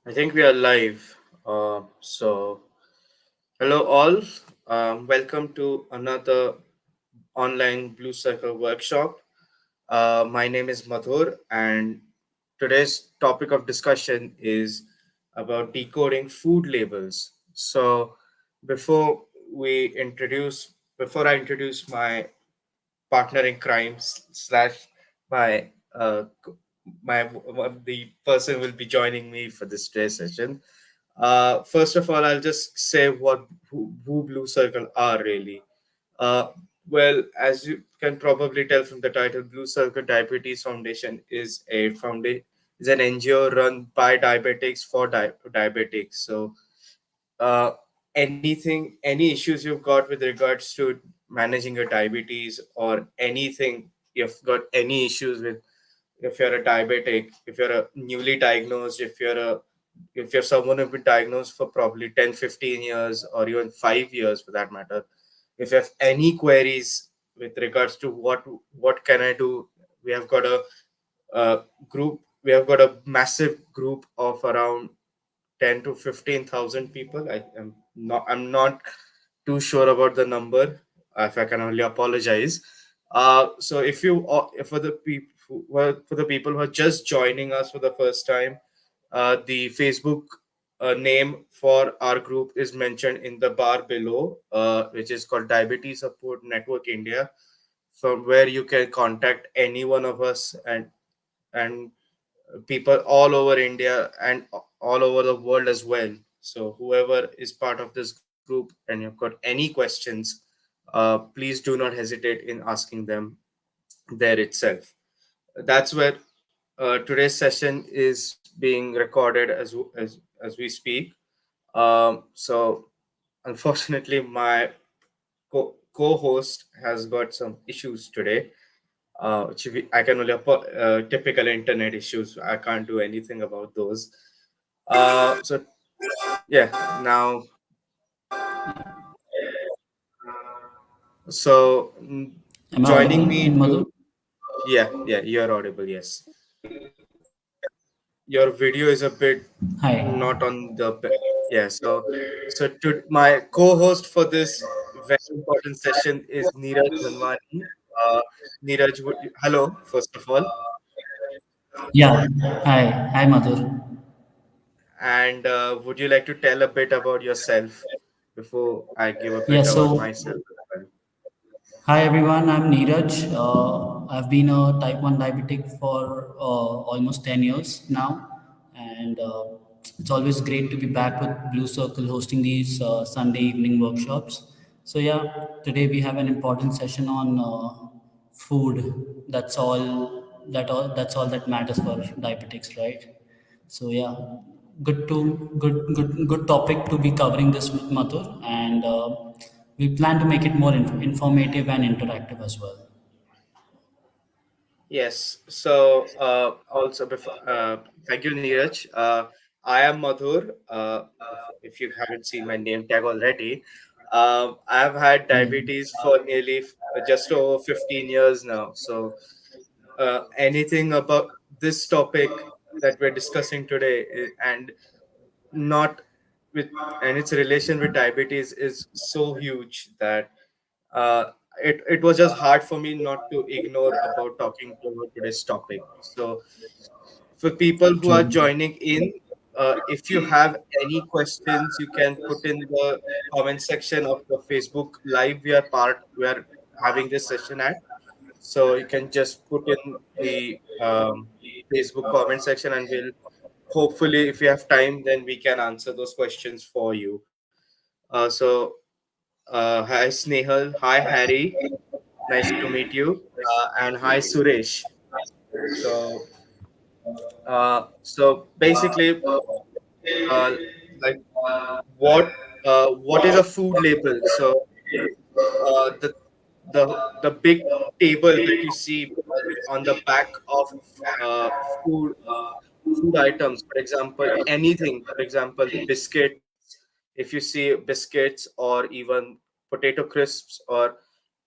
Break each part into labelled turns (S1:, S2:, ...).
S1: I think we are live. Hello all. Welcome to another online Blue Circle workshop. My name is Madhur, and today's topic of discussion is about decoding food labels. Before we introduce, before I introduce my partner in crime slash my my the person will be joining me for this today's session. First of all, I'll just say who Blue Circle are really. Uh, well, as you can probably tell from the title, Blue Circle Diabetes Foundation is an NGO run by diabetics for diabetics. Uh, any issues you've got with regards to managing your diabetes or anything you've got any issues with, if you're a diabetic, if you're a newly diagnosed, if you're someone who's been diagnosed for probably 10, 15 years or even 5 years for that matter, if you have any queries with regards to what can I do, we have got a group, we have got a massive group of around 10 to 15,000 people. I'm not too sure about the number. If I can only apologize. So if for the people who are just joining us for the first time, the Facebook name for our group is mentioned in the bar below, which is called Diabetes Support Network India, from where you can contact any one of us, and people all over India and all over the world as well. So whoever is part of this group and you've got any questions, please do not hesitate in asking them there itself. That's where today's session is being recorded as we speak. So unfortunately, my co-host has got some issues today, I can only typical internet issues. I can't do anything about those. So yeah, now so
S2: Am I
S1: joining
S2: audible,
S1: me
S2: Madhur?
S1: to yeah, you're audible. Yes, your video is a bit
S2: Hi.
S1: not on the yeah. So to my co-host for this very important session is Neeraj Madhur. Uh, Neeraj, hello first of all.
S2: Yeah. Hi. Hi, Madhur.
S1: And would you like to tell a bit about yourself before I give a
S2: Yeah.
S1: bit about
S2: So,
S1: myself as well?
S2: hi everyone. I'm Neeraj. I've been a type 1 diabetic for almost 10 years now, and it's always great to be back with Blue Circle hosting these Sunday evening workshops. So yeah, today we have an important session on food. That's all that matters for diabetics, right? So yeah, good topic to be covering this with Mathur, and we plan to make it more informative and interactive as well.
S1: Yes. So also before thank you, Neeraj. I am Madhur. If you haven't seen my name tag already, I've had
S2: Yeah.
S1: diabetes for nearly just over 15 years now. So anything about this topic that we're discussing today, and not with and its relation with diabetes is so huge that uh, it was just hard for me not to ignore about talking about today's topic. So for people who are
S2: True.
S1: joining in, if you have any questions, you can put in the comment section of the Facebook live we are having this session at. So you can just put in the Facebook comment section, and we'll hopefully, if we have time, then we can answer those questions for you. Hi Snehal, hi Harry, nice to meet you, and hi Suresh. So, so basically, uh, like what is a food label? So, the the big table that you see on the back of uh, food food items, for example, anything, for example, biscuits. If you see biscuits or even potato crisps or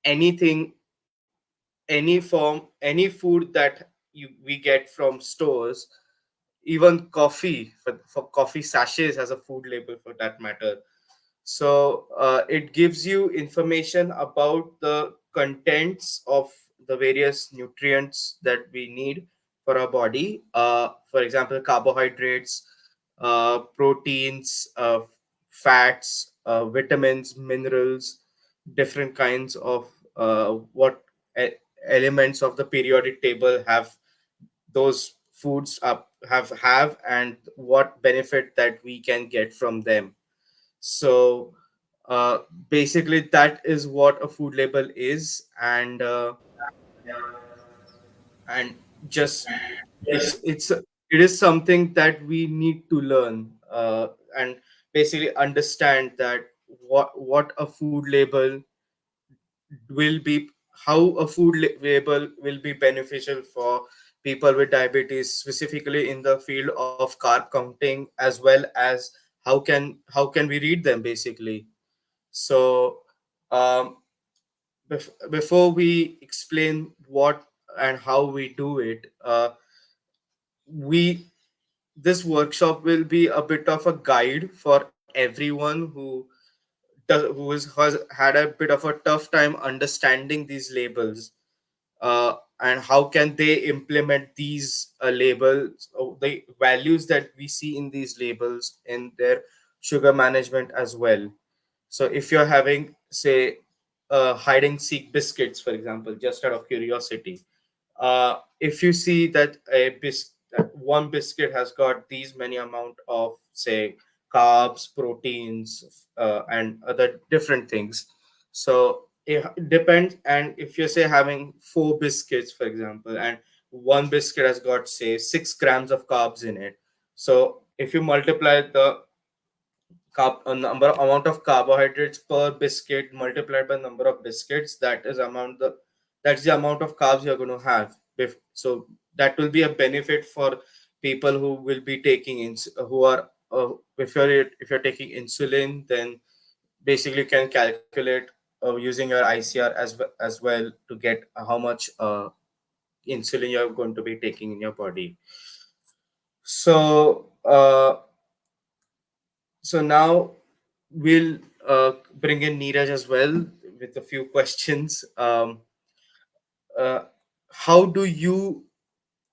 S1: anything, any food that we get from stores, even coffee, for coffee sachets has a food label for that matter. So it gives you information about the contents of the various nutrients that we need for our body. For example, carbohydrates, proteins, fats, vitamins, minerals, different kinds of what e- elements of the periodic table have those foods up have and what benefit that we can get from them. So uh, basically that is what a food label is. And just it's it is something that we need to learn, and basically understand that what a food label will be, how a label will be beneficial for people with diabetes, specifically in the field of carb counting, as well as how can we read them basically. So um, before we explain what and how we do it, we this workshop will be a bit of a guide for everyone who has had a bit of a tough time understanding these labels, and how can they implement these labels, the values that we see in these labels in their sugar management as well. So if you're having, say, hide and seek biscuits, for example, just out of curiosity, if you see that that one biscuit has got these many amount of, say, carbs, proteins, and other different things. So it depends. And if you're, say, having four biscuits, for example, and one biscuit has got, say, 6 grams of carbs in it. So if you multiply the amount of carbohydrates per biscuit multiplied by number of biscuits, that's the amount of carbs you're going to have. So that will be a benefit for people who will be taking who are if you're taking insulin, then basically you can calculate using your ICR as well to get how much insulin you're going to be taking in your body. So now we'll bring in Neeraj as well with a few questions. Uh, how do you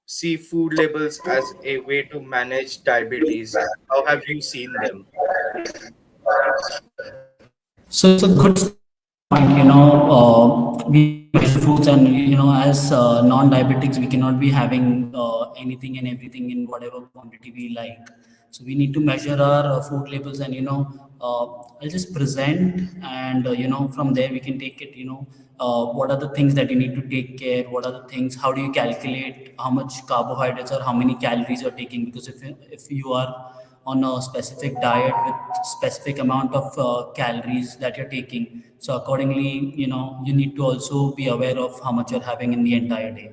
S1: see food labels as a way to manage diabetes? How have you seen them?
S2: So it's a good starting point. We need to measure foods, and as non-diabetics, we cannot be having anything and everything in whatever quantity we like. So we need to measure our food labels, and I'll just present, and from there we can take it. What are the things that you need to take care? What are the things? How do you calculate how much carbohydrates or how many calories you're taking? Because if you are on a specific diet with specific amount of calories that you're taking, so accordingly you need to also be aware of how much you're having in the entire day.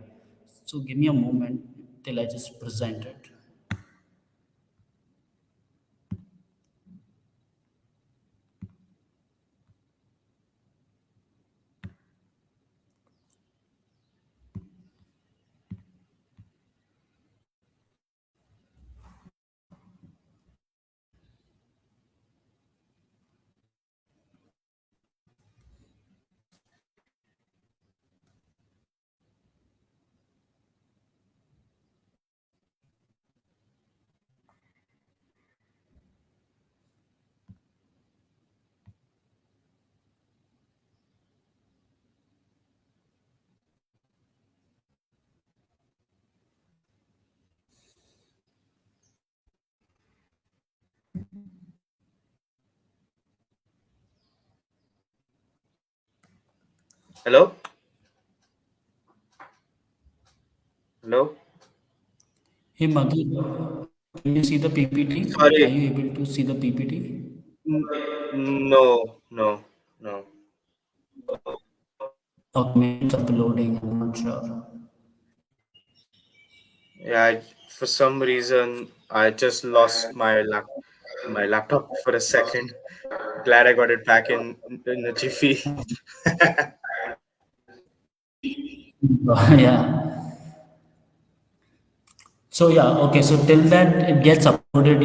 S2: So give me a moment till I just present it.
S1: Hello? Hello?
S2: Hey Madhu, can you see the PPT? Are
S1: Sorry.
S2: you able to see the PPT?
S1: N- no, no, no.
S2: Okay, maybe it's uploading, I'm not sure.
S1: Yeah, for some reason I just lost my laptop for a second. Glad I got it back in a jiffy.
S2: Yeah. So yeah, okay. So till that it gets uploaded,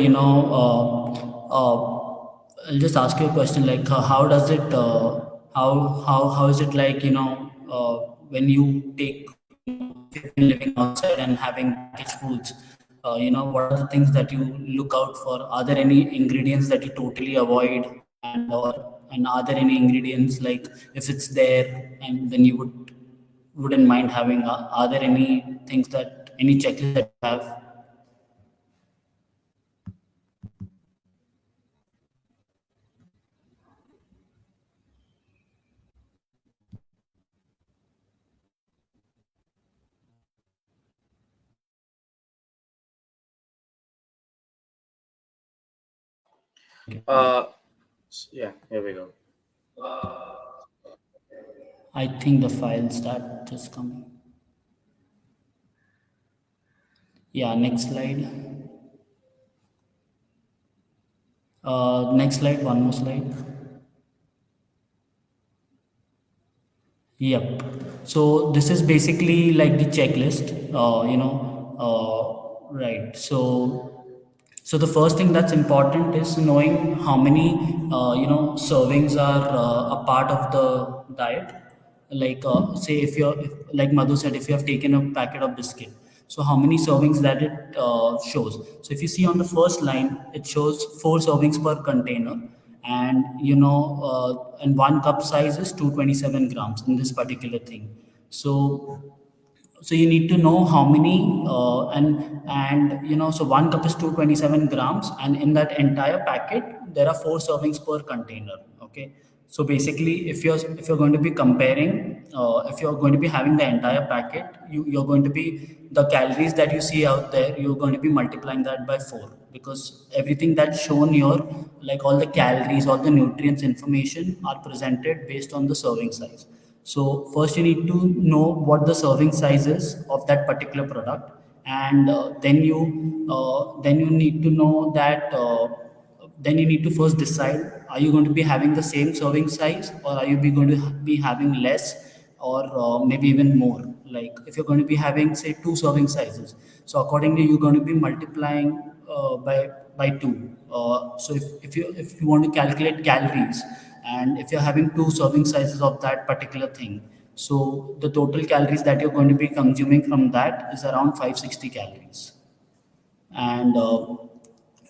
S2: I'll just ask you a question like, how does it, how is it like, when you take, if you've been living outside and having packaged foods, what are the things that you look out for? Are there any ingredients that you totally avoid, and are there any ingredients like if it's there and then you wouldn't mind having? Are there any things that any checklist that you have? Okay.
S1: Uh, yeah, here we go.
S2: I think the file start just coming. Yeah, next slide. Next slide, one more slide. Yep. So this is basically like the checklist. Right. So the first thing that's important is knowing how many servings are a part of the diet. Like say if you're if, like Madhu said, if you have taken a packet of biscuit, so how many servings that it shows. So if you see on the first line, it shows 4 servings per container, and and 1 cup size is 227 grams in this particular thing. So you need to know how many, so 1 cup is 227 grams, and in that entire packet there are 4 servings per container. Okay. So basically, if you're going to be comparing, if you're going to be having the entire packet, you're going to be, the calories that you see out there, you're going to be multiplying that by 4, because everything that's shown here, like all the calories, all the nutrients information are presented based on the serving size. So first you need to know what the serving size is of that particular product, and then you need to know that, then you need to first decide, are you going to be having the same serving size, or are you going to be having less, or maybe even more. Like if you're going to be having say 2 serving sizes, so accordingly you're going to be multiplying by 2. If you want to calculate calories, and if you're having 2 serving sizes of that particular thing, so the total calories that you're going to be consuming from that is around 560 calories. And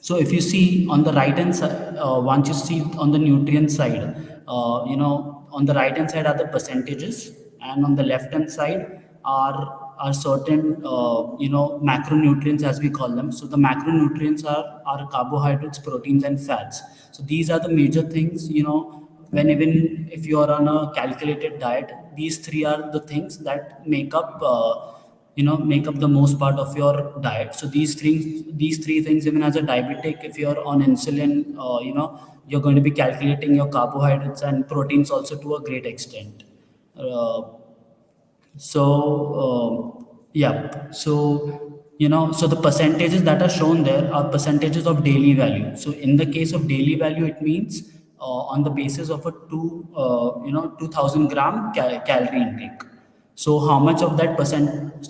S2: so if you see on the right hand side, once you see on the nutrient side, on the right hand side are the percentages, and on the left hand side are certain macronutrients, as we call them. So the macronutrients are carbohydrates, proteins, and fats. So these are the major things, when even if you are on a calculated diet, these three are the things that make up the most part of your diet. So these three things, even as a diabetic, if you're on insulin, you're going to be calculating your carbohydrates and proteins also to a great extent. uh, so the percentages that are shown there are percentages of daily value. So in the case of daily value, it means on the basis of a 2000 gram calorie intake. So how much of that percent?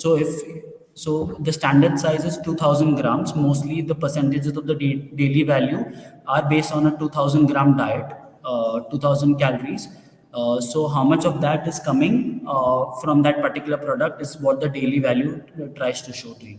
S2: So the standard size is 2000 grams. Mostly the percentages of the daily value are based on a 2000 gram diet, 2000 calories. So how much of that is coming from that particular product is what the daily value tries to show to you.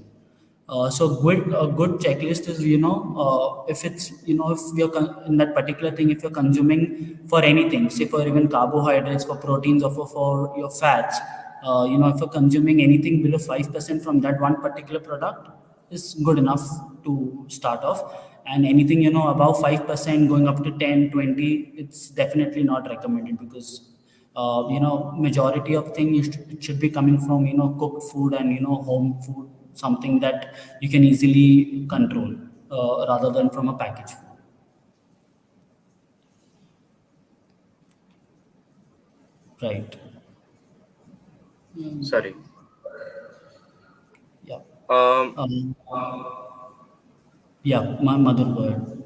S2: So a good checklist is, if it's, if you're in that particular thing, if you're consuming for anything, say for even carbohydrates, for proteins, or for your fats, if you're consuming anything below 5% from that one particular product, is good enough to start off. And anything, above 5% going up to 10, 20, it's definitely not recommended, because majority of things it should be coming from, cooked food and, home food, something that you can easily control, rather than from a packaged food. Right.
S1: Sorry.
S2: Yeah.
S1: Um,
S2: um, yeah, my mother word.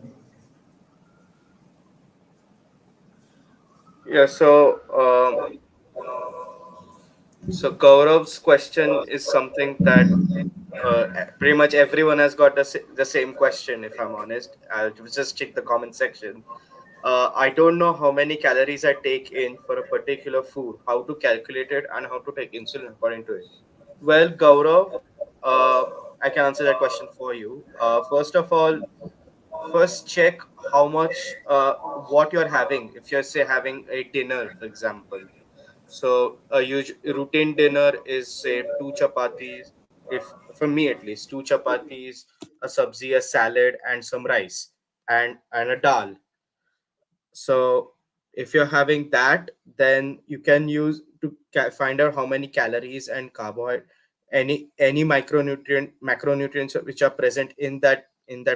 S1: yeah, so Gaurav's question is something that Pretty much everyone has got the same question. If I'm honest, I'll just check the comment section. I don't know how many calories I take in for a particular food, how to calculate it, and how to take insulin according to it. Well, Gaurav, uh, I can answer that question for you. First of all, first check how much, what you're having. If you're, say, having a dinner, for example, so a huge routine dinner is, say, two chapatis. If for me at least, two chapatis, a sabzi, a salad, and some rice, and a dal. So if you're having that, then you can use to find out how many calories and carbohydrate, any micronutrient macronutrients which are present in that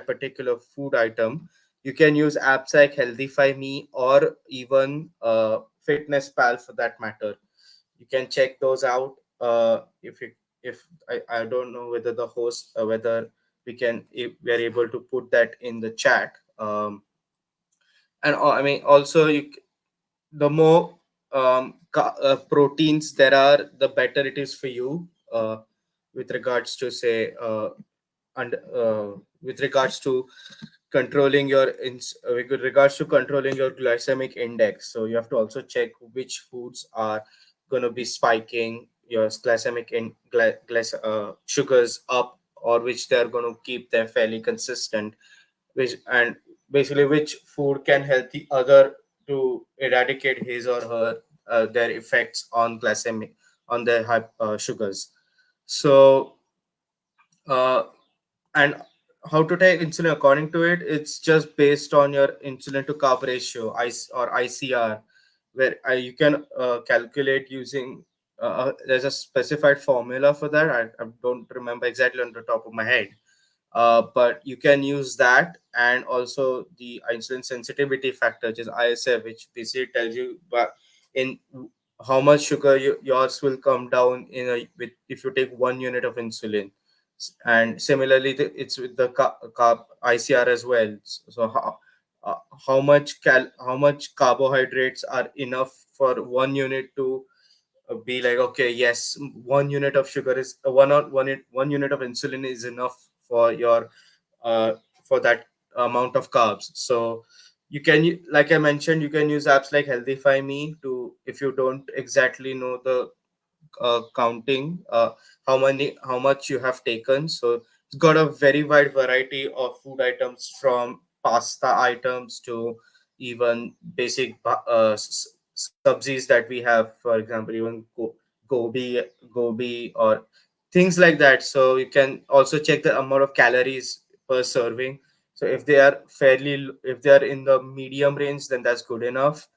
S1: particular food item. You can use apps like Healthify Me, or even Fitness Pal for that matter. You can check those out. If you if I don't know whether the host, whether we can, if we are able to put that in the chat. And I mean, also, the more proteins there are, the better it is for you, with regards to, say, and with regards to with regards to controlling your glycemic index. So you have to also check which foods are going to be spiking your sugars up, or which they're going to keep them fairly consistent, which, and basically which food can help the other to eradicate his or her, their effects on glycemic, on their sugars. So, uh, and how to take insulin according to it, it's just based on your insulin to carb ratio, or ICR, where you can calculate using, there's a specified formula for that. I don't remember exactly on the top of my head, but you can use that, and also the insulin sensitivity factor, which is ISF, which basically tells you but in how much sugar yours will come down in a with if you take 1 unit of insulin. And similarly, it's with the carb ICR as well. So uh, how much carbohydrates are enough for 1 unit to be like, okay, yes, 1 unit of sugar is, 1 unit of insulin is enough for your, uh, for that amount of carbs. So you can like I mentioned, you can use apps like Healthify Me to, if you don't exactly know the counting, how much you have taken. So it's got a very wide variety of food items, from pasta items to even basic subsies that we have, for example, even gobi gobi, or things like that. So you can also check the amount of calories per serving. So if they are in the medium range, then that's good enough.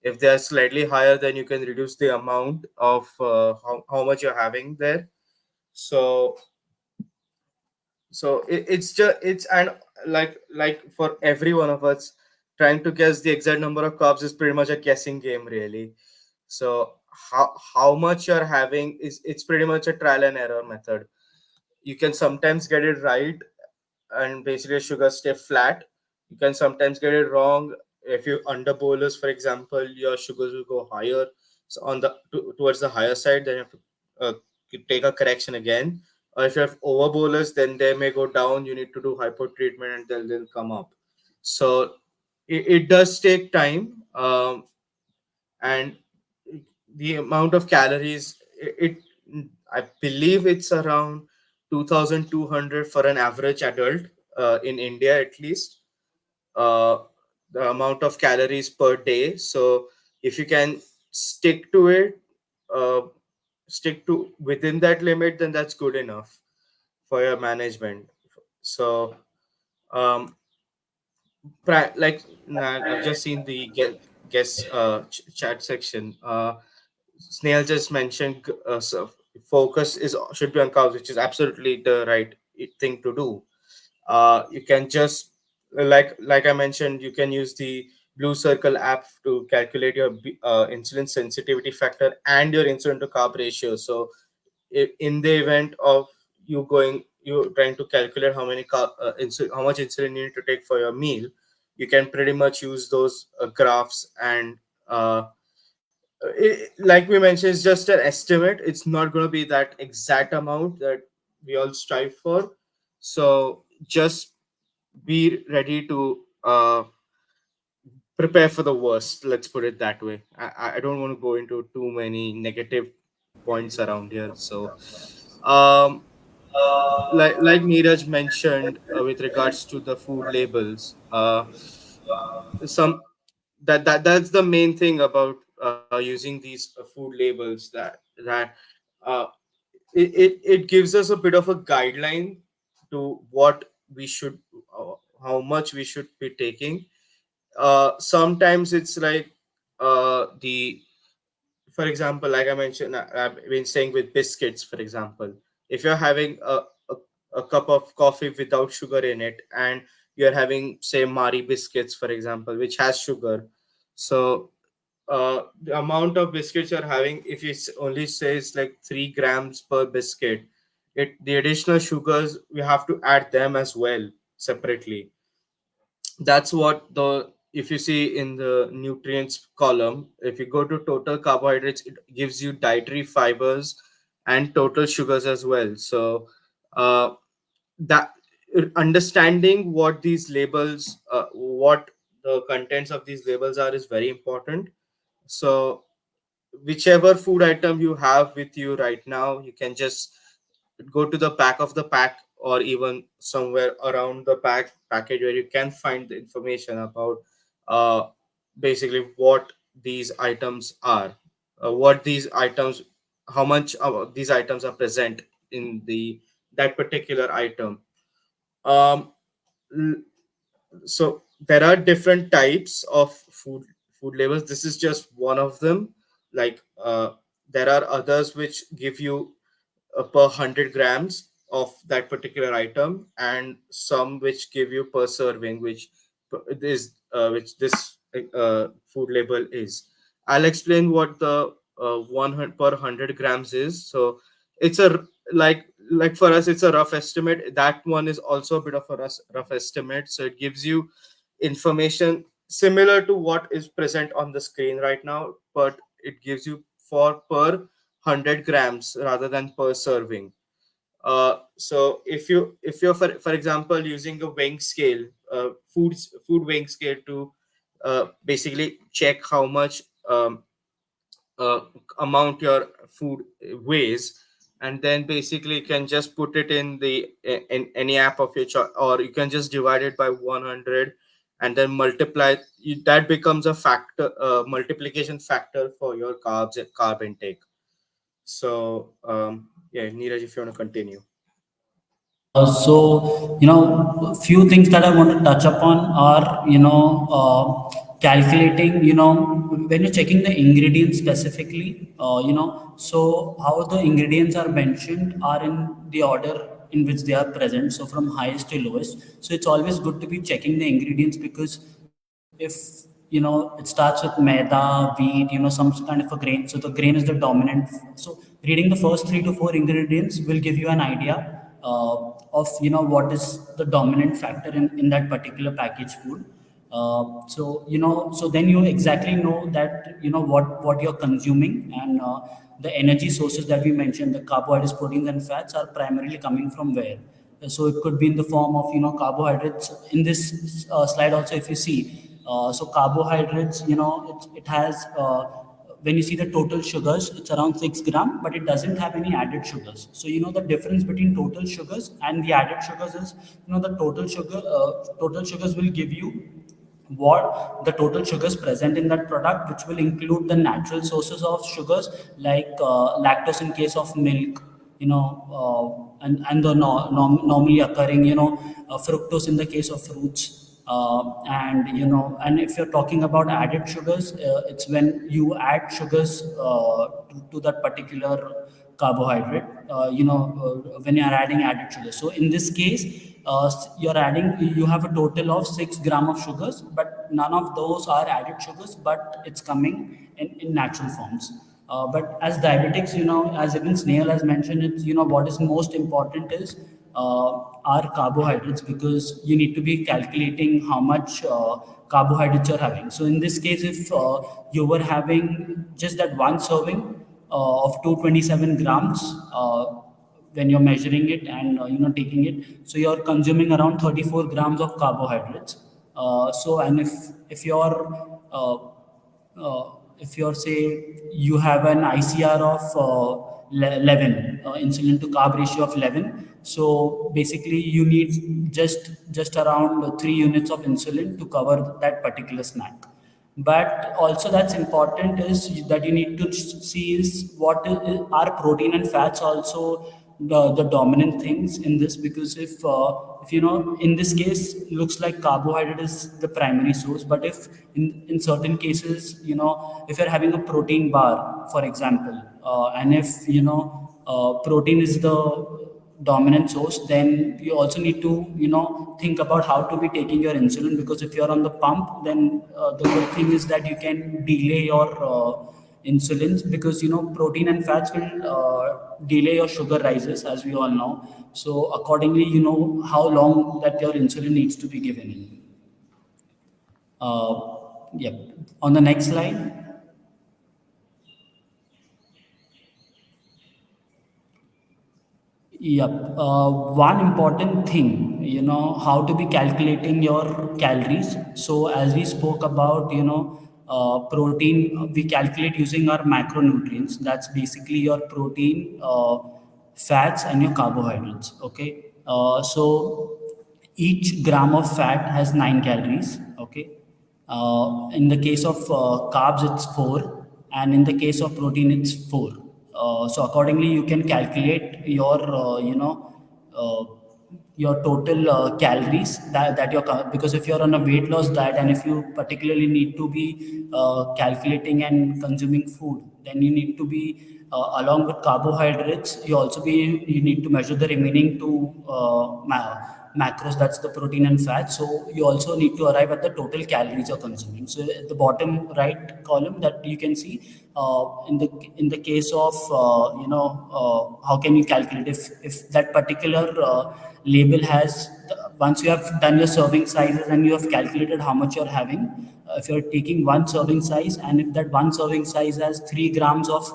S1: If they are slightly higher, then you can reduce the amount of, how much you're having there. So it's just it's and like for every one of us, trying to guess the exact number of carbs is pretty much a guessing game, really. So how much you're having is, it's pretty much a trial and error method. You can sometimes get it right, and basically sugar stay flat. You can sometimes get it wrong. If you under bolus, for example, your sugars will go higher. So on towards the higher side, then you have to take a correction again. Or if you have over bolus, then they may go down. You need to do hypo treatment, and they'll come up. So it does take time, and the amount of calories, I believe it's around 2,200 for an average adult, in India at least, uh, the amount of calories per day. So if you can stick to it, uh, stick to within that limit, then that's good enough for your management. So, um, like, I've just seen the guest chat section. Snail just mentioned, so focus is should be on carbs, which is absolutely the right thing to do. You can just, like I mentioned, you can use the Blue Circle app to calculate your insulin sensitivity factor and your insulin to carb ratio. So in the event of you trying to calculate how much insulin you need to take for your meal, you can pretty much use those graphs. And like we mentioned, it's just an estimate. It's not going to be that exact amount that we all strive for. So just be ready to prepare for the worst. Let's put it that way. I don't want to go into too many negative points around here. So, um, like Neeraj mentioned, with regards to the food labels, some that's the main thing about using these food labels, that uh, it gives us a bit of a guideline to what we should, how much we should be taking. Sometimes it's like, the for example, like I mentioned, I've been saying with biscuits, for example, if you're having a, a cup of coffee without sugar in it, and you're having, say, Mari biscuits, for example, which has sugar. So the amount of biscuits you're having, if it only says like 3 grams per biscuit, the additional sugars, we have to add them as well separately. That's what the, if you see in the nutrients column, if you go to total carbohydrates, it gives you dietary fibers and total sugars as well. So uh, that understanding what these labels, what the contents of these labels are, is very important. So whichever food item you have with you right now, you can just go to the back of the pack, or even somewhere around the package, where you can find the information about uh, basically what these items are, what these items, how much these items are present in the that particular item. um, l- so there are different types of food labels. This is just one of them. Like, there are others which give you per 100 grams of that particular item, and some which give you per serving, which this food label is. I'll explain what the 100 per 100 grams is. So it's a, like for us, it's a rough estimate. That one is also a bit of a rough estimate, so it gives you information similar to what is present on the screen right now, but it gives you for per 100 grams rather than per serving. So if you're for example using a weighing scale, food weighing scale, to basically check how much uh, amount your food weighs, and then basically you can just put it in the in any app of your choice, or you can just divide it by 100 and then multiply. That becomes a factor, multiplication factor for your carb intake. So yeah, Neeraj, if you want to continue.
S2: A few things that I want to touch upon are, calculating, when you're checking the ingredients specifically, so how the ingredients are mentioned are in the order in which they are present. So from highest to lowest. So it's always good to be checking the ingredients, because if, it starts with maida, wheat, some kind of a grain. So the grain is the dominant. So reading the first 3 to 4 ingredients will give you an idea of what is the dominant factor in that particular packaged food. So then you exactly know that what you're consuming, and the energy sources that we mentioned, the carbohydrates, proteins, and fats, are primarily coming from where. So it could be in the form of carbohydrates. In this slide also, if you see, so carbohydrates, it has, when you see the total sugars, it's around 6 gram, but it doesn't have any added sugars. So the difference between total sugars and the added sugars is, the total sugars will give you what the total sugars present in that product, which will include the natural sources of sugars, like lactose in case of milk, and the normally occurring, fructose in the case of fruits. And if you're talking about added sugars, it's when you add sugars to that particular carbohydrate, when you're adding added sugar. So in this case, you have a total of 6 gram of sugars, but none of those are added sugars, but it's coming in natural forms. But as diabetics, as even Snail has mentioned, it's, what is most important is are carbohydrates, because you need to be calculating how much carbohydrates you're having. So in this case, if you were having just that one serving of 227 grams, when you're measuring it and taking it. So you're consuming around 34 grams of carbohydrates. So and if you're uh, if you're say you have an ICR of 11, insulin to carb ratio of 11, so basically you need just around 3 units of insulin to cover that particular snack. But also that's important is that you need to see is what are protein and fats also the dominant things in this, because if in this case looks like carbohydrate is the primary source, but if in certain cases if you're having a protein bar for example, and if protein is the dominant source, then you also need to think about how to be taking your insulin, because if you're on the pump, then the good thing is that you can delay your insulins, because protein and fats will delay your sugar rises, as we all know. So accordingly, how long that your insulin needs to be given in. Yep. On the next slide. Yep. One important thing, how to be calculating your calories. So, as we spoke about, protein, we calculate using our macronutrients. That's basically your protein, fats, and your carbohydrates. Okay. So, each gram of fat has 9 calories. Okay. In the case of carbs, it's 4, and in the case of protein, it's 4. So accordingly, you can calculate your uh, your total calories that because if you're on a weight loss diet, and if you particularly need to be calculating and consuming food, then you need to be along with carbohydrates, you need to measure the remaining two macros, that's the protein and fat. So you also need to arrive at the total calories you're consuming. So at the bottom right column that you can see, in the case of how can you calculate if that particular label has, once you have done your serving sizes and you have calculated how much you're having, if you're taking one serving size, and if that one serving size has 3 grams of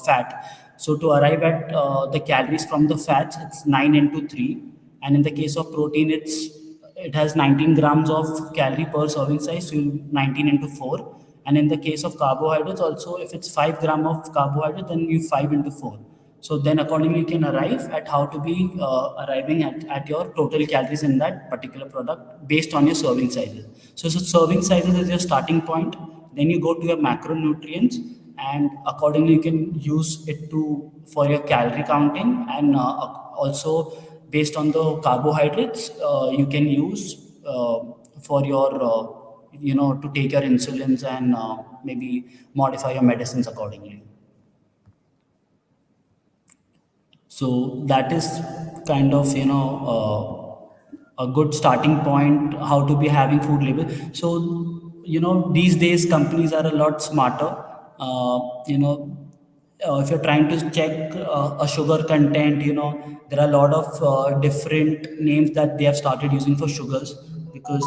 S2: fat, so to arrive at the calories from the fats, it's 9 into 3. And in the case of protein, it has 19 grams of calorie per serving size, so 19 into 4. And in the case of carbohydrates also, if it's 5 gram of carbohydrate, then you 5 into 4. So then accordingly you can arrive at how to be arriving at your total calories in that particular product based on your serving sizes. So serving sizes is your starting point. Then you go to your macronutrients, and accordingly you can use it to for your calorie counting, and also based on the carbohydrates you can use for your to take your insulins and maybe modify your medicines accordingly. So that is kind of a good starting point how to be having food label. So these days companies are a lot smarter. If you're trying to check a sugar content, there are a lot of different names that they have started using for sugars, because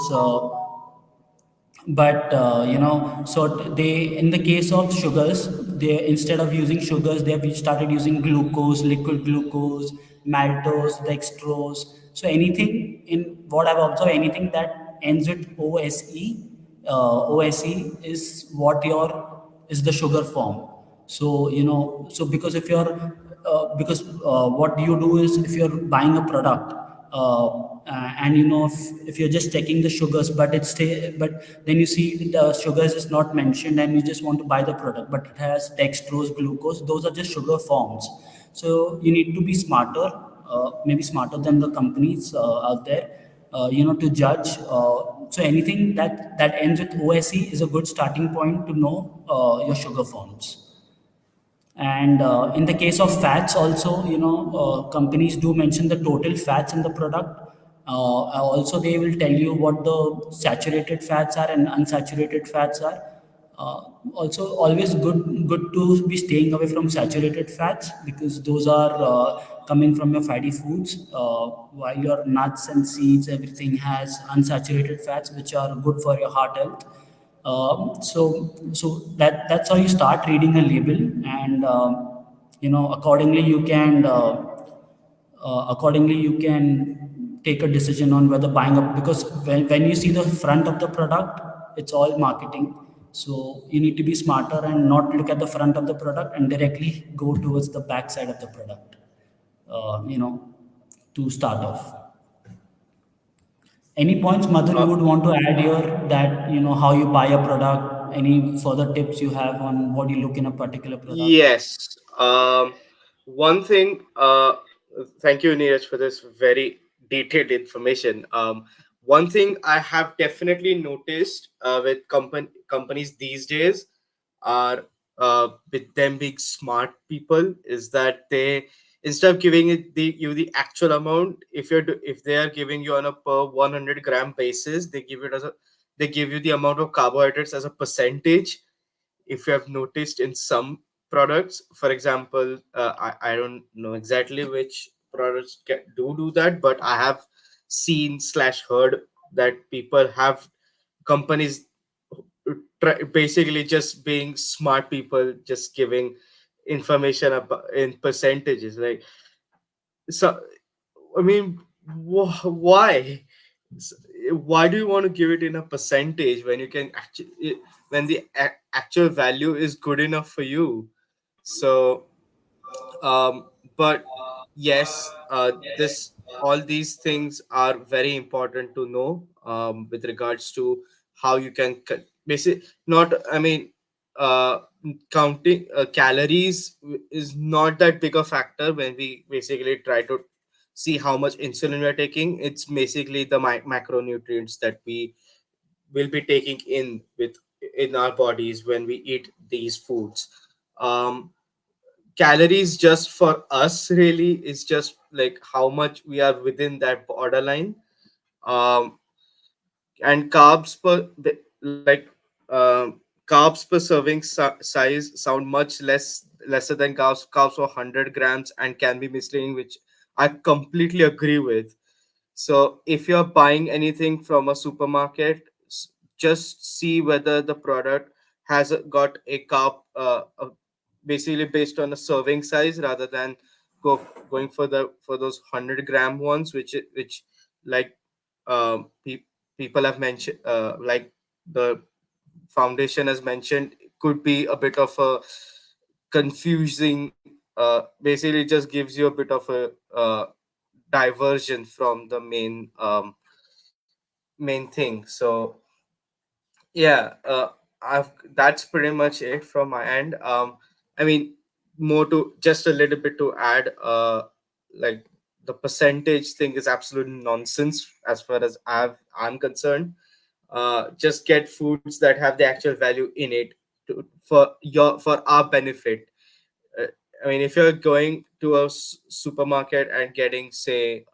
S2: but so they, in the case of sugars, they, instead of using sugars, they have started using glucose, liquid glucose, maltose, dextrose. So anything, in what I've observed, anything that ends with OSE is what your is the sugar form. So so because if you're because what you do is, if you're buying a product, and if you're just checking the sugars, but but then you see the sugars is not mentioned, and you just want to buy the product, but it has dextrose, glucose, those are just sugar forms. So you need to be smarter, maybe smarter than the companies out there, to judge. So anything that ends with OSE is a good starting point to know your sugar forms. And in the case of fats also, companies do mention the total fats in the product. Also, they will tell you what the saturated fats are and unsaturated fats are. Also, always good to be staying away from saturated fats, because those are coming from your fatty foods. While your nuts and seeds, everything has unsaturated fats, which are good for your heart health. So that's how you start reading a label, and accordingly you can accordingly you can take a decision on whether buying up, because when you see the front of the product, it's all marketing. So you need to be smarter and not look at the front of the product and directly go towards the back side of the product, you know, to start off. Any points, Madhur, you
S1: Uh,
S2: would want to add here, that you know how you buy a product? Any further tips you have on what you look in a particular product?
S1: Yes. One thing, thank you, Neeraj, for this very detailed information. One thing I have definitely noticed with companies these days are with them being smart people is that they, instead of giving you the actual amount, if they are giving you on a per 100-gram basis, they give you the amount of carbohydrates as a percentage. If you have noticed in some products, for example, I don't know exactly which products do that, but I have seen slash heard that people have companies basically just being smart people, just giving information about in percentages, like, so I mean, why? S- why do you want to give it in a percentage when you can actually, when the actual value is good enough for you? So but yes, this all these things are very important to know, with regards to how you can basically not, I mean, uh, counting calories is not that big a factor when we basically try to see how much insulin we're taking. It's basically the macronutrients that we will be taking in our bodies when we eat these foods. um, Calories just for us really is just like how much we are within that borderline. um and like, carbs per serving size sound much lesser than carbs for 100 grams and can be misleading, which I completely agree with. So if you're buying anything from a supermarket, just see whether the product has got a basically based on a serving size, rather than go going for those 100-gram ones, which like, people have mentioned, like the foundation has mentioned, could be a bit of a confusing. Basically, it just gives you a bit of a diversion from the main thing. So yeah, I've that's pretty much it from my end. I mean, more to just a little bit to add, like, the percentage thing is absolute nonsense as far as I'm concerned. Just get foods that have the actual value in it, for our benefit. uh, I mean, if you're going to a supermarket and getting, say,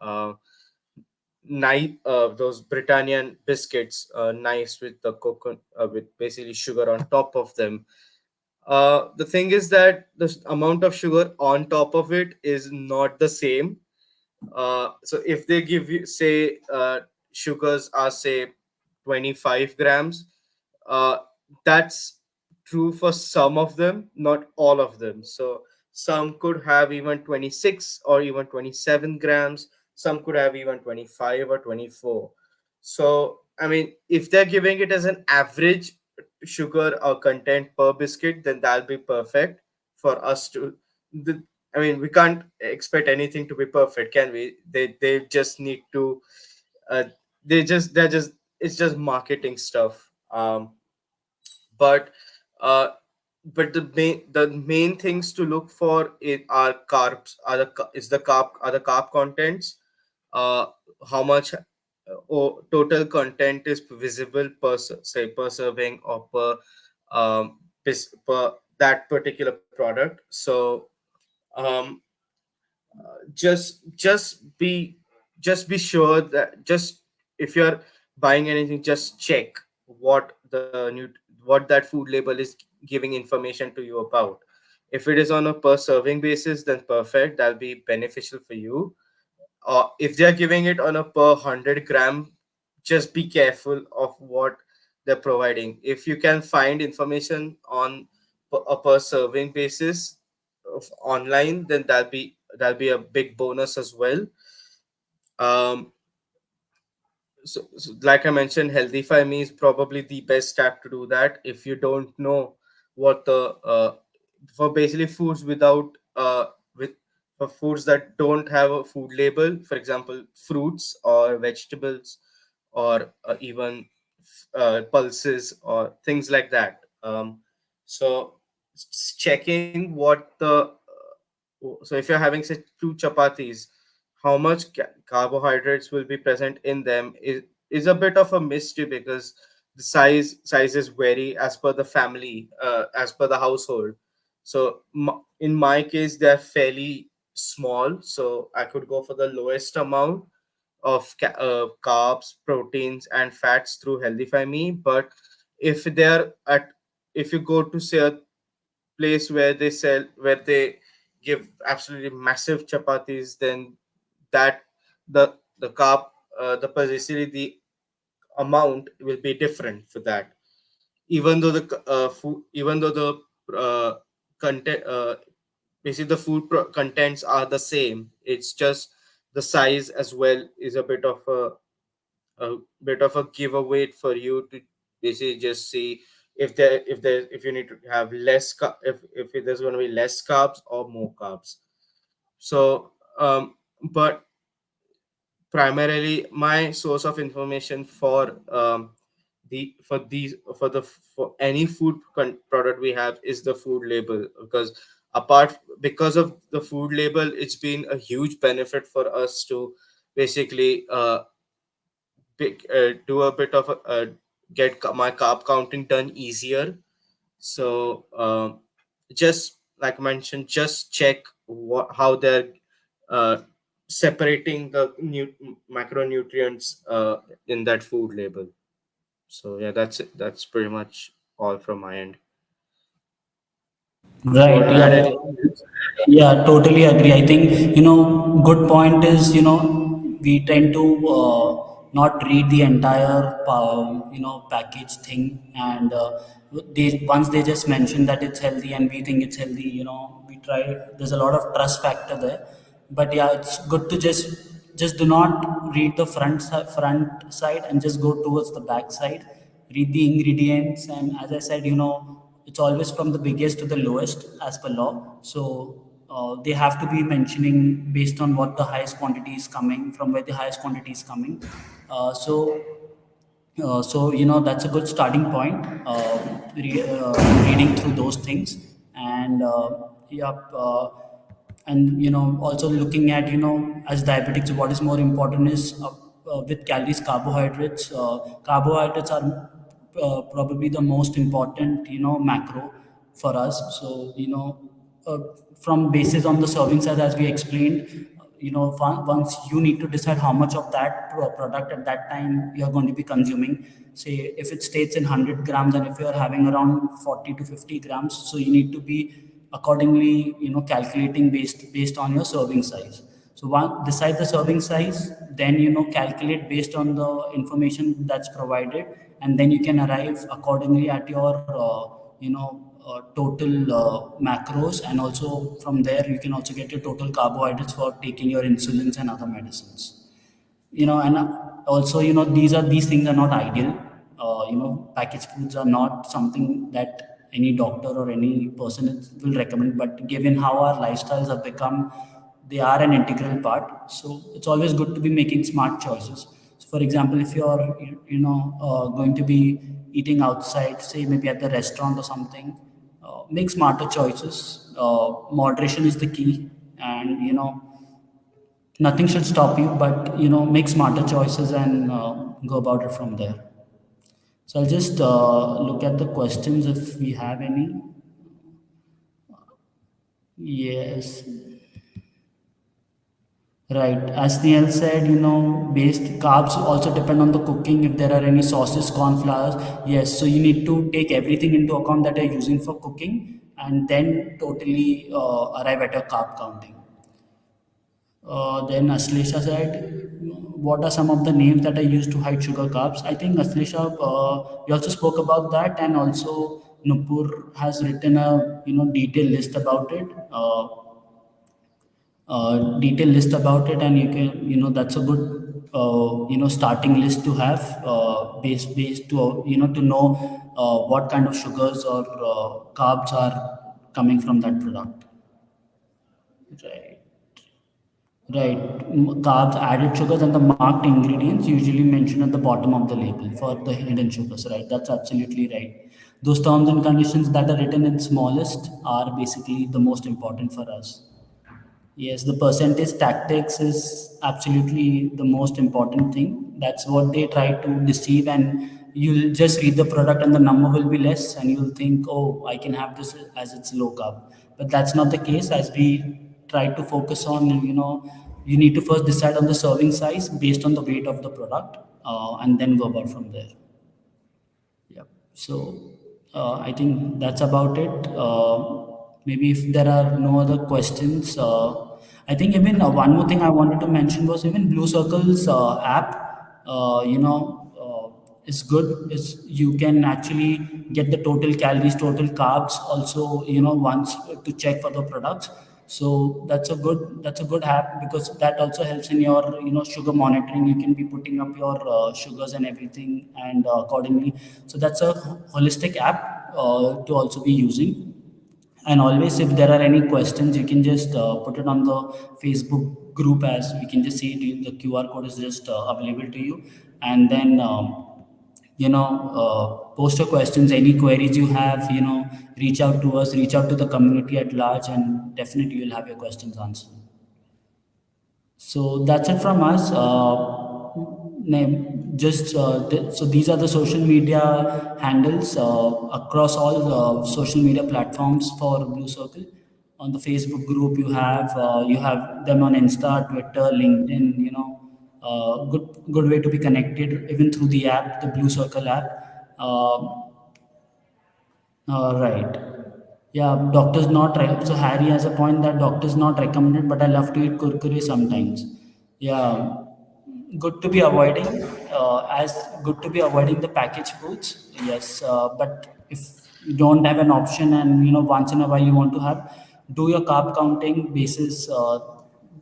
S1: nice, those Britannian biscuits, nice with the coconut, with basically sugar on top of them. The thing is that the amount of sugar on top of it is not the same. So if they give you, say, sugars are, say, 25 grams, uh, that's true for some of them, not all of them. So some could have even 26 or even 27 grams, some could have even 25 or 24. So I mean, if they're giving it as an average sugar or content per biscuit, then that'll be perfect for us to the, I mean, we can't expect anything to be perfect, can we? They just need to, uh, they're just, it's just marketing stuff. But uh, but the main things to look for are carbs, is the carb contents, uh, how much total content is visible say per serving or per that particular product. So um, just be sure that, just if you're buying anything, just check what that food label is giving information to you about. If it is on a per serving basis, then perfect, that'll be beneficial for you. If they're giving it on a per 100-gram, just be careful of what they're providing. If you can find information on a per serving basis online, then that'll be a big bonus as well. um so like I mentioned, Healthify Me is probably the best app to do that. If you don't know what the for basically foods without with for foods that don't have a food label, for example, fruits or vegetables, or even pulses or things like that. So checking what the so if you're having say two chapatis, how much carbohydrates will be present in them is a bit of a mystery, because the sizes vary as per the family, as per the household. So in my case, they're fairly small, so I could go for the lowest amount of carbs, proteins, and fats through Healthify Me. But if they're at if you go to say a place where they give absolutely massive chapatis, then that the carb the basically the amount will be different for that. Even though the uh, content basically the contents are the same, it's just the size as well is a bit of a giveaway for you to basically just see if you need to have if there's going to be less carbs or more carbs. So but primarily my source of information for the for any product we have is the food label, because of the food label, it's been a huge benefit for us to basically do a bit of get my carb counting done easier. So just like I mentioned, just check how they're uh, separating the macronutrients in that food label. So yeah, that's it. That's pretty much all from my end. You want
S2: Right.
S1: to add
S2: Yeah.
S1: anything else?
S2: Yeah. Totally agree. I think good point is we tend to not read the entire package thing, and they once they just mention that it's healthy and we think it's healthy. We try. There's a lot of trust factor there, but yeah, it's good to just do not read the front side and just go towards the back side. Read the ingredients, and as I said, it's always from the biggest to the lowest as per law. So they have to be mentioning based on what the highest quantity is coming from, where the highest quantity is coming. So that's a good starting point. Reading through those things, and yeah, and also looking at as diabetics, what is more important is with calories, carbohydrates. Carbohydrates are probably the most important macro for us. So uh, from basis on the serving size, as we explained, once you need to decide how much of that product at that time you're going to be consuming. Say if it states in 100 grams, and if you're having around 40 to 50 grams, so you need to be accordingly calculating based on your serving size. So one decide the serving size, then calculate based on the information that's provided, and then you can arrive accordingly at your total macros, and also from there you can also get your total carbohydrates for taking your insulins and other medicines. And also these things are not ideal. Packaged foods are not something that any doctor or any person will recommend, but given how our lifestyles have become, they are an integral part. So it's always good to be making smart choices. So for example, if you're going to be eating outside, say maybe at the restaurant or something, make smarter choices. Moderation is the key, and nothing should stop you, but make smarter choices and go about it from there. So I'll just look at the questions if we have any. Yes. Right, as Neil said, based carbs also depend on the cooking, if there are any sauces, corn flours. Yes, so you need to take everything into account that you're using for cooking, and then totally arrive at your carb counting. Then Aslesha said, "What are some of the names that are used to hide sugar carbs?" I think Aslesha, you also spoke about that, and also Nupur has written a detailed list about it. detailed list about it, and you can, that's a good starting list to have, based to, to know what kind of sugars or carbs are coming from that product. Right. Right. Carbs, added sugars, and the marked ingredients usually mentioned at the bottom of the label for the hidden sugars. Right. That's absolutely right. Those terms and conditions that are written in smallest are basically the most important for us. Yes, the percentage tactics is absolutely the most important thing. That's what they try to deceive, and you'll just read the product and the number will be less, and you'll think, oh, I can have this as it's low carb. But that's not the case, as we try to focus on, you need to first decide on the serving size based on the weight of the product, and then go about from there. Yeah. So I think that's about it. Maybe if there are no other questions, I think even one more thing I wanted to mention was even Blue Circle's app. Is good. Is you can actually get the total calories, total carbs, also, once to check for the products. So that's a good app, because that also helps in your, sugar monitoring. You can be putting up your sugars and everything, and accordingly. So that's a holistic app to also be using. And always, if there are any questions, you can just put it on the Facebook group, as we can just see it. The QR code is just available to you, and then post your questions, any queries you have, reach out to us, reach out to the community at large, and definitely you'll have your questions answered. So that's it from us. So these are the social media handles across all social media platforms for Blue Circle. On the Facebook group, you have them on Insta, Twitter, LinkedIn. Good way to be connected, even through the app, the Blue Circle app. Right. Yeah, doctors not right. So Harry has a point that doctors not recommended, but I love to eat kurkure sometimes. Yeah, good to be avoiding, as good to be avoiding the packaged foods. Yes, but if you don't have an option, and once in a while you want to have, do your carb counting basis,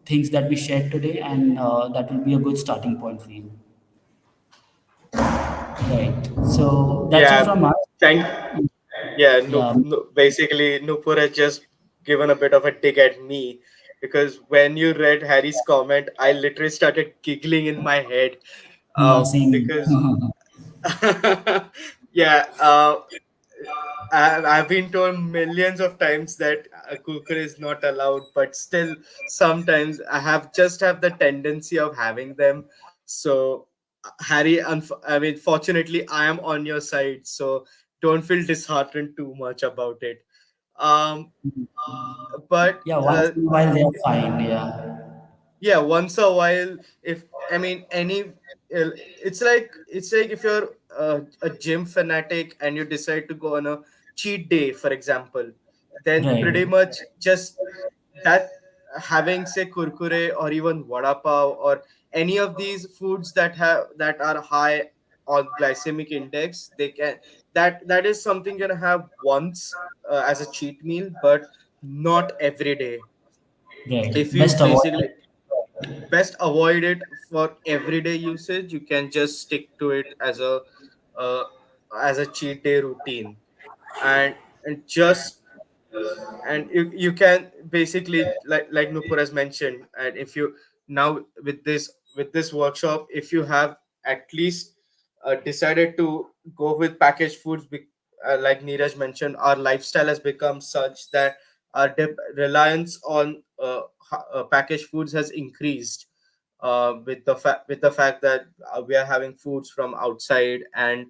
S2: things that we shared today, and that will be a good starting point for you. Right. So that's it
S1: Yeah,
S2: from us.
S1: thank. Yeah, no,
S2: Yeah.
S1: no, basically, Nupur has just given a bit of a dig at me, because when you read Harry's comment, I literally started giggling in my head,
S2: Yeah. Same.
S1: because yeah, I've been told millions of times that cooker is not allowed, but still, sometimes I have the tendency of having them. So, Harry, I mean, fortunately, I am on your side, so don't feel disheartened too much about it. Um, but
S2: Yeah, once in a while they are fine. Yeah.
S1: yeah, once a while, if I mean any, it's like if you're a gym fanatic and you decide to go on a cheat day, for example, then
S2: Right.
S1: pretty much just that, having say kurkure or even vada pav or any of these foods that are high on glycemic index, they can, that is something you can have once as a cheat meal, but not every day.
S2: Right.
S1: If you
S2: Best avoid
S1: basically,
S2: it.
S1: best avoid it for everyday usage. You can just stick to it uh, as a cheat day routine, and just, and you can basically, like Nupur has mentioned, and if you, now with this workshop, if you have at least decided to go with packaged foods, like Neeraj mentioned, our lifestyle has become such that our reliance on packaged foods has increased, with the fact that we are having foods from outside, and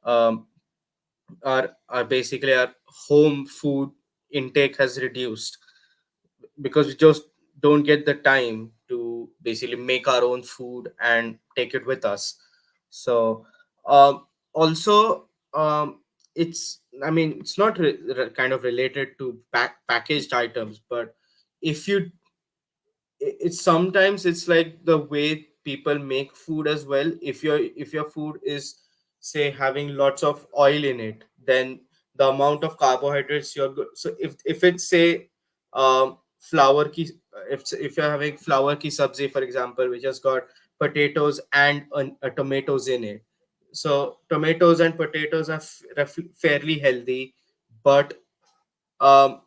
S1: um, our basically our home food intake has reduced, because we just don't get the time to basically make our own food and take it with us. So also, it's, I mean, it's not kind of related to packaged items, but if you, it's sometimes it's like the way people make food as well. If your food is, say, having lots of oil in it, then the amount of carbohydrates you're good. So if it's, say, flour ki, if you're having flour ki sabzi, for example, which has got potatoes and tomatoes in it. So tomatoes and potatoes are fairly healthy, but um,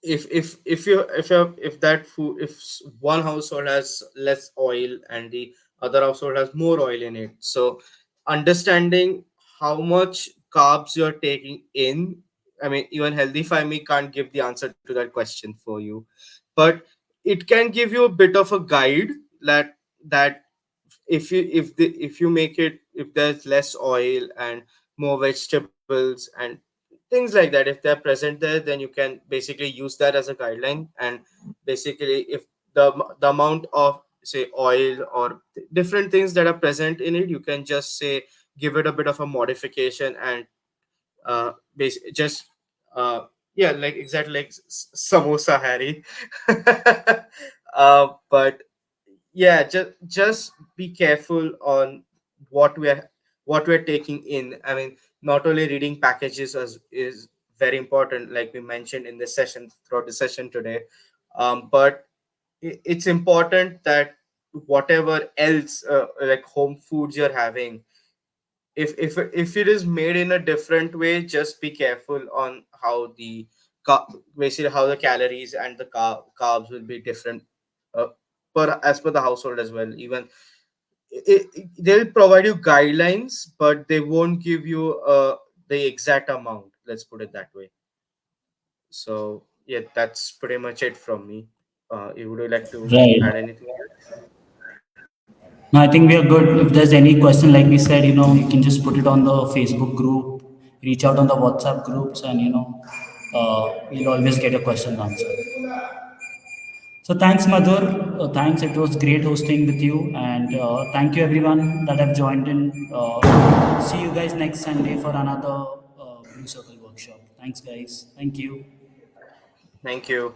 S1: if that food, if one household has less oil and the other household has more oil in it, so understanding how much carbs you're taking in, I mean, even healthify me can't give the answer to that question for you, but it can give you a bit of a guide that if you make it, if there's less oil and more vegetables and things like that, if they're present there, then you can basically use that as a guideline. And basically, if the amount of, say, oil or different things that are present in it, you can just say give it a bit of a modification and just yeah, like exactly like samosa Harry. But yeah, just be careful on what we're taking in. I mean, not only reading packages is very important, like we mentioned in this session, throughout the session today, but it's important that whatever else, like home foods you're having, if it is made in a different way, just be careful on how basically how the calories and the carbs will be different, uh, as per the household as well. Even they'll provide you guidelines, but they won't give you the exact amount, let's put it that way. So yeah, that's pretty much it from me. Would you like to add
S2: Right.
S1: anything else?
S2: No, I think we are good. If there's any question, like we said, you can just put it on the Facebook group, reach out on the WhatsApp groups, and you'll always get your question answered. So thanks, Madhur. Thanks. It was great hosting with you, and thank you everyone that have joined in. See you guys next Sunday for another Blue Circle workshop. Thanks, guys. Thank you.
S1: Thank you.